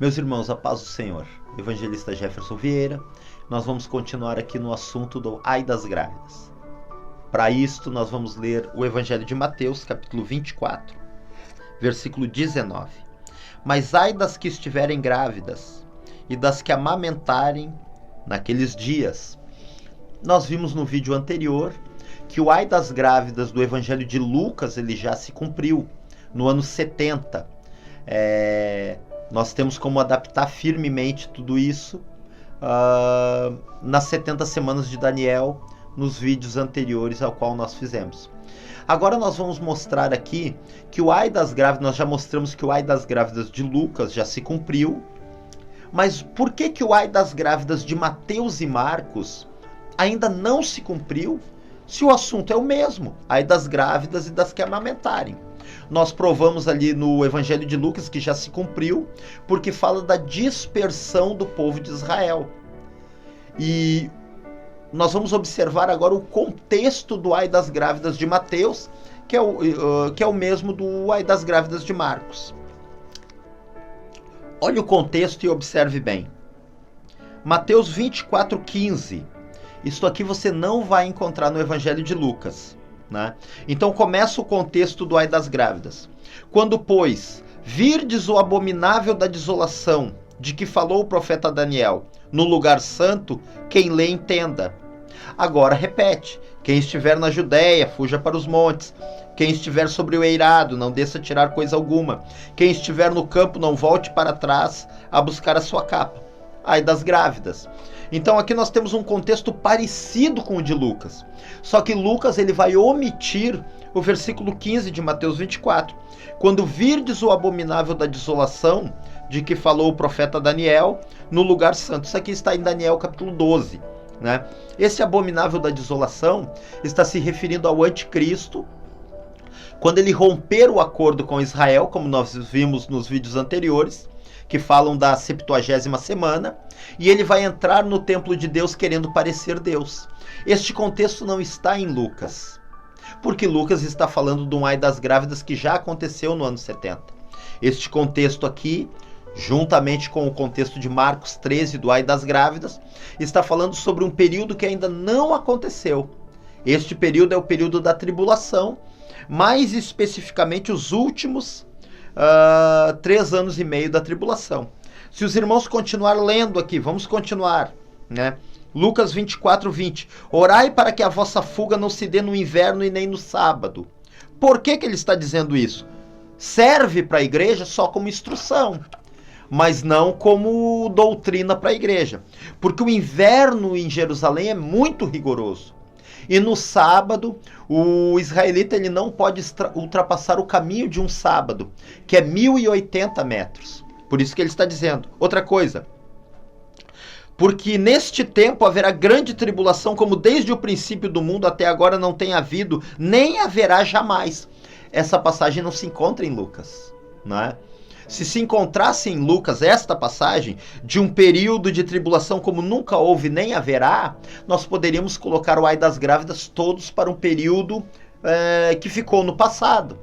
Meus irmãos, a paz do Senhor. Evangelista Jefferson Vieira. Nós vamos continuar aqui no assunto do Ai das Grávidas. Para isto, nós vamos ler o Evangelho de Mateus, capítulo 24, versículo 19. Mas ai das que estiverem grávidas e das que amamentarem naqueles dias. Nós vimos no vídeo anterior que o ai das grávidas do Evangelho de Lucas ele já se cumpriu no ano 70. Nós temos como adaptar firmemente tudo isso nas 70 semanas de Daniel, nos vídeos anteriores ao qual nós fizemos. Agora nós vamos mostrar aqui que o ai das grávidas, nós já mostramos que o ai das grávidas de Lucas já se cumpriu, mas por que o ai das grávidas de Mateus e Marcos ainda não se cumpriu, se o assunto é o mesmo, ai das grávidas e das que amamentarem? Nós provamos ali no Evangelho de Lucas que já se cumpriu, porque fala da dispersão do povo de Israel. E nós vamos observar agora o contexto do ai das grávidas de Mateus, que é o mesmo do ai das grávidas de Marcos. Olhe o contexto e observe bem. Mateus 24:15. Isso aqui você não vai encontrar no Evangelho de Lucas. Né? Então começa o contexto do ai das grávidas. Quando, pois, virdes o abominável da desolação, de que falou o profeta Daniel, no lugar santo, quem lê entenda. Agora repete: quem estiver na Judéia, fuja para os montes. Quem estiver sobre o eirado, não desça tirar coisa alguma. Quem estiver no campo, não volte para trás a buscar a sua capa. Ai das grávidas. Então aqui nós temos um contexto parecido com o de Lucas. Só que Lucas ele vai omitir o versículo 15 de Mateus 24. Quando virdes o abominável da desolação, de que falou o profeta Daniel, no lugar santo. Isso aqui está em Daniel capítulo 12. Né? Esse abominável da desolação está se referindo ao anticristo, quando ele romper o acordo com Israel, como nós vimos nos vídeos anteriores, que falam da 70ª semana, e ele vai entrar no templo de Deus querendo parecer Deus. Este contexto não está em Lucas, porque Lucas está falando de um ai das grávidas que já aconteceu no ano 70. Este contexto aqui, juntamente com o contexto de Marcos 13, do ai das grávidas, está falando sobre um período que ainda não aconteceu. Este período é o período da tribulação, mais especificamente os últimos 3 anos e meio da tribulação. Se os irmãos continuar lendo aqui, vamos continuar, né? Lucas 24:20. Orai para que a vossa fuga não se dê no inverno e nem no sábado. Por que ele está dizendo isso? Serve para a igreja só como instrução, mas não como doutrina para a igreja. Porque o inverno em Jerusalém é muito rigoroso. E no sábado, o israelita ele não pode ultrapassar o caminho de um sábado, que é 1080 metros. Por isso que ele está dizendo. Outra coisa. Porque neste tempo haverá grande tribulação, como desde o princípio do mundo até agora não tem havido, nem haverá jamais. Essa passagem não se encontra em Lucas, não é? Se encontrasse em Lucas esta passagem de um período de tribulação como nunca houve nem haverá, nós poderíamos colocar o ai das grávidas todos para um período que ficou no passado.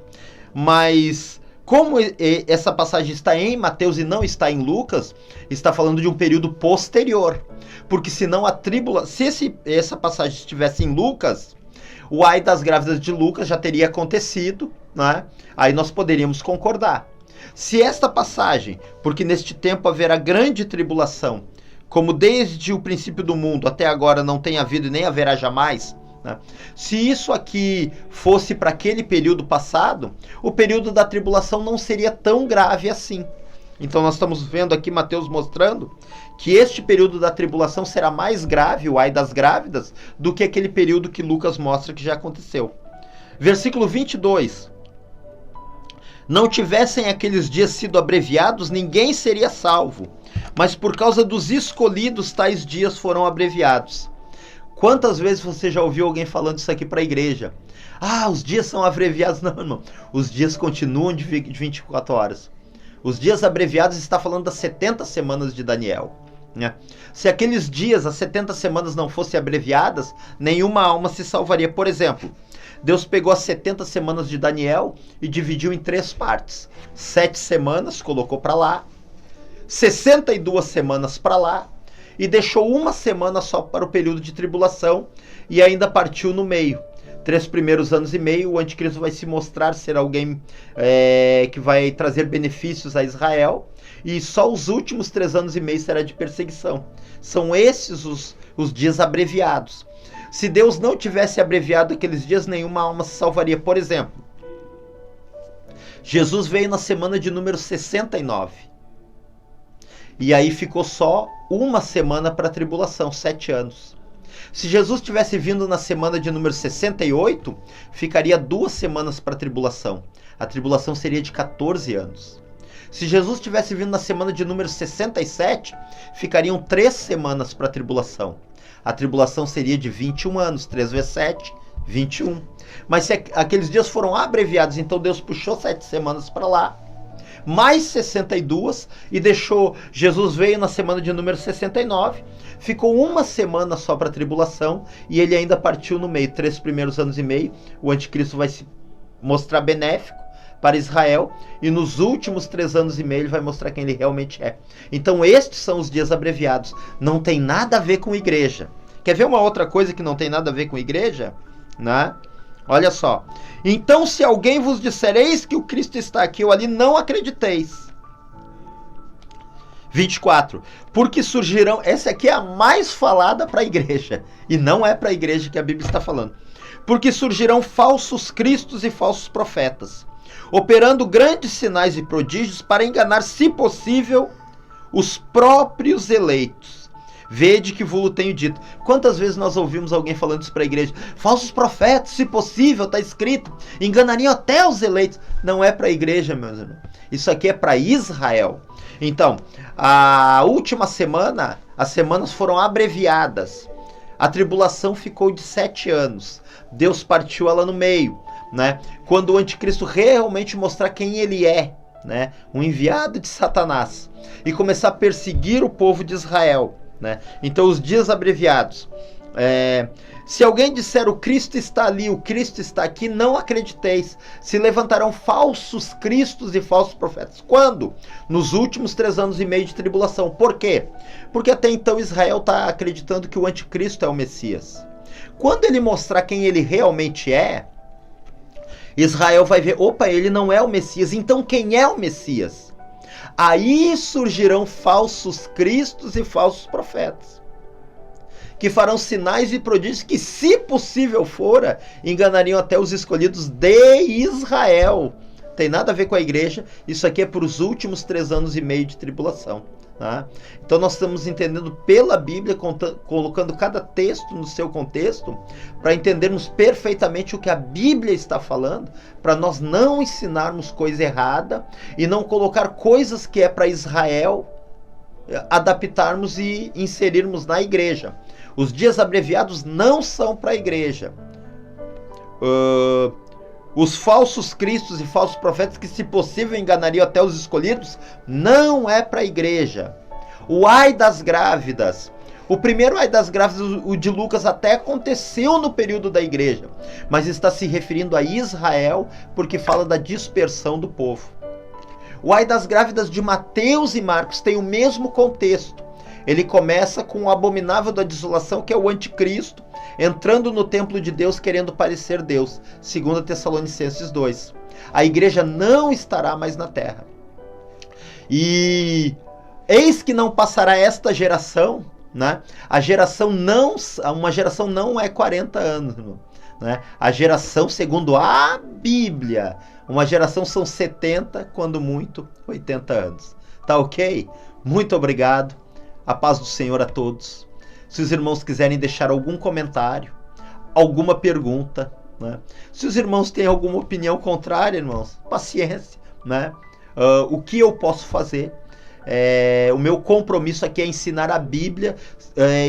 Mas como essa passagem está em Mateus e não está em Lucas, está falando de um período posterior. Porque senão se essa passagem estivesse em Lucas, o ai das grávidas de Lucas já teria acontecido, né? Aí nós poderíamos concordar. Se esta passagem, porque neste tempo haverá grande tribulação, como desde o princípio do mundo até agora não tem havido e nem haverá jamais, né? Se isso aqui fosse para aquele período passado, o período da tribulação não seria tão grave assim. Então nós estamos vendo aqui Mateus mostrando que este período da tribulação será mais grave, o ai das grávidas, do que aquele período que Lucas mostra que já aconteceu. Versículo 22. Não tivessem aqueles dias sido abreviados, ninguém seria salvo. Mas por causa dos escolhidos, tais dias foram abreviados. Quantas vezes você já ouviu alguém falando isso aqui para a igreja? Ah, os dias são abreviados. Não, irmão. Os dias continuam de 24 horas. Os dias abreviados está falando das 70 semanas de Daniel. Né? Se aqueles dias, as 70 semanas não fossem abreviadas, nenhuma alma se salvaria. Por exemplo, Deus pegou as 70 semanas de Daniel e dividiu em 3 partes. 7 semanas, colocou para lá. 62 semanas para lá e deixou uma semana só para o período de tribulação e ainda partiu no meio. 3 primeiros anos e meio, o anticristo vai se mostrar ser alguém que vai trazer benefícios a Israel, e só os últimos 3 anos e meio será de perseguição. São esses os dias abreviados. Se Deus não tivesse abreviado aqueles dias, nenhuma alma se salvaria. Por exemplo, Jesus veio na semana de número 69. E aí ficou só uma semana para a tribulação, 7 anos. Se Jesus tivesse vindo na semana de número 68, ficaria 2 semanas para a tribulação. A tribulação seria de 14 anos. Se Jesus tivesse vindo na semana de número 67, ficariam 3 semanas para a tribulação. A tribulação seria de 21 anos, 3 vezes 7, 21. Mas se aqueles dias foram abreviados, então Deus puxou 7 semanas para lá, mais 62, e deixou, Jesus veio na semana de número 69, ficou uma semana só para a tribulação, e ele ainda partiu no meio. 3 primeiros anos e meio, o anticristo vai se mostrar benéfico para Israel, e nos últimos 3 anos e meio ele vai mostrar quem ele realmente é. Então estes são os dias abreviados, não tem nada a ver com igreja. Quer ver uma outra coisa que não tem nada a ver com igreja? Né? Olha só. Então, se alguém vos disser, eis que o Cristo está aqui ou ali, não acrediteis. 24. Porque surgirão... Essa aqui é a mais falada para a igreja. E não é para a igreja que a Bíblia está falando. Porque surgirão falsos cristos e falsos profetas, operando grandes sinais e prodígios para enganar, se possível, os próprios eleitos. Vede que vos tenho dito. Quantas vezes nós ouvimos alguém falando isso para a igreja? Falsos profetas, se possível, está escrito, enganariam até os eleitos. Não é para a igreja, meus irmãos. Isso aqui é para Israel. Então, a última semana, as semanas foram abreviadas. A tribulação ficou de 7 anos. Deus partiu ela no meio, né? Quando o anticristo realmente mostrar quem ele é, né? Um enviado de Satanás, e começar a perseguir o povo de Israel. Né? Então os dias abreviados, se alguém disser o Cristo está ali, o Cristo está aqui, não acrediteis, se levantarão falsos cristos e falsos profetas. Quando? Nos últimos 3 anos e meio de tribulação. Por quê? Porque até então Israel está acreditando que o anticristo é o Messias. Quando ele mostrar quem ele realmente é, Israel vai ver, opa, ele não é o Messias, então quem é o Messias? Aí surgirão falsos cristos e falsos profetas, que farão sinais e prodígios que, se possível fora, enganariam até os escolhidos de Israel. Tem nada a ver com a igreja, isso aqui é para os últimos 3 anos e meio de tribulação. Tá? Então nós estamos entendendo pela Bíblia, colocando cada texto no seu contexto, para entendermos perfeitamente o que a Bíblia está falando, para nós não ensinarmos coisa errada e não colocar coisas que é para Israel, adaptarmos e inserirmos na igreja. Os dias abreviados não são para a igreja. Os falsos cristos e falsos profetas, que se possível enganariam até os escolhidos, não é para a igreja. O ai das grávidas. O primeiro ai das grávidas, o de Lucas, até aconteceu no período da igreja, mas está se referindo a Israel, porque fala da dispersão do povo. O ai das grávidas de Mateus e Marcos tem o mesmo contexto. Ele começa com o abominável da desolação, que é o anticristo, entrando no templo de Deus querendo parecer Deus. 2 Tessalonicenses 2. A igreja não estará mais na terra. E eis que não passará esta geração, né? Uma geração não é 40 anos, né? A geração, segundo a Bíblia, uma geração são 70, quando muito, 80 anos. Tá ok? Muito obrigado. A paz do Senhor a todos. Se os irmãos quiserem deixar algum comentário, alguma pergunta, né? Se os irmãos têm alguma opinião contrária, irmãos, paciência, né? O que eu posso fazer? O meu compromisso aqui é ensinar a Bíblia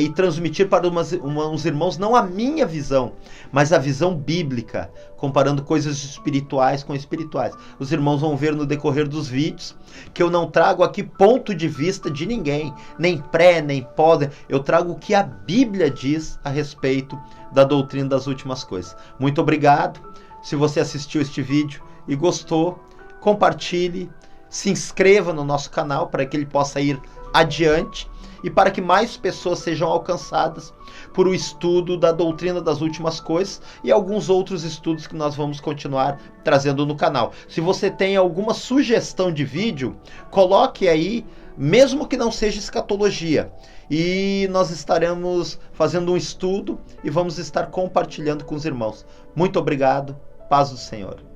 e transmitir para uns irmãos não a minha visão, mas a visão bíblica, comparando coisas espirituais com espirituais. Os irmãos vão ver no decorrer dos vídeos que eu não trago aqui ponto de vista de ninguém, nem pré, nem pós. Eu trago o que a Bíblia diz a respeito da doutrina das últimas coisas. Muito obrigado. Se você assistiu este vídeo e gostou, compartilhe, se inscreva no nosso canal para que ele possa ir adiante e para que mais pessoas sejam alcançadas por o estudo da doutrina das últimas coisas e alguns outros estudos que nós vamos continuar trazendo no canal. Se você tem alguma sugestão de vídeo, coloque aí, mesmo que não seja escatologia, e nós estaremos fazendo um estudo e vamos estar compartilhando com os irmãos. Muito obrigado, paz do Senhor.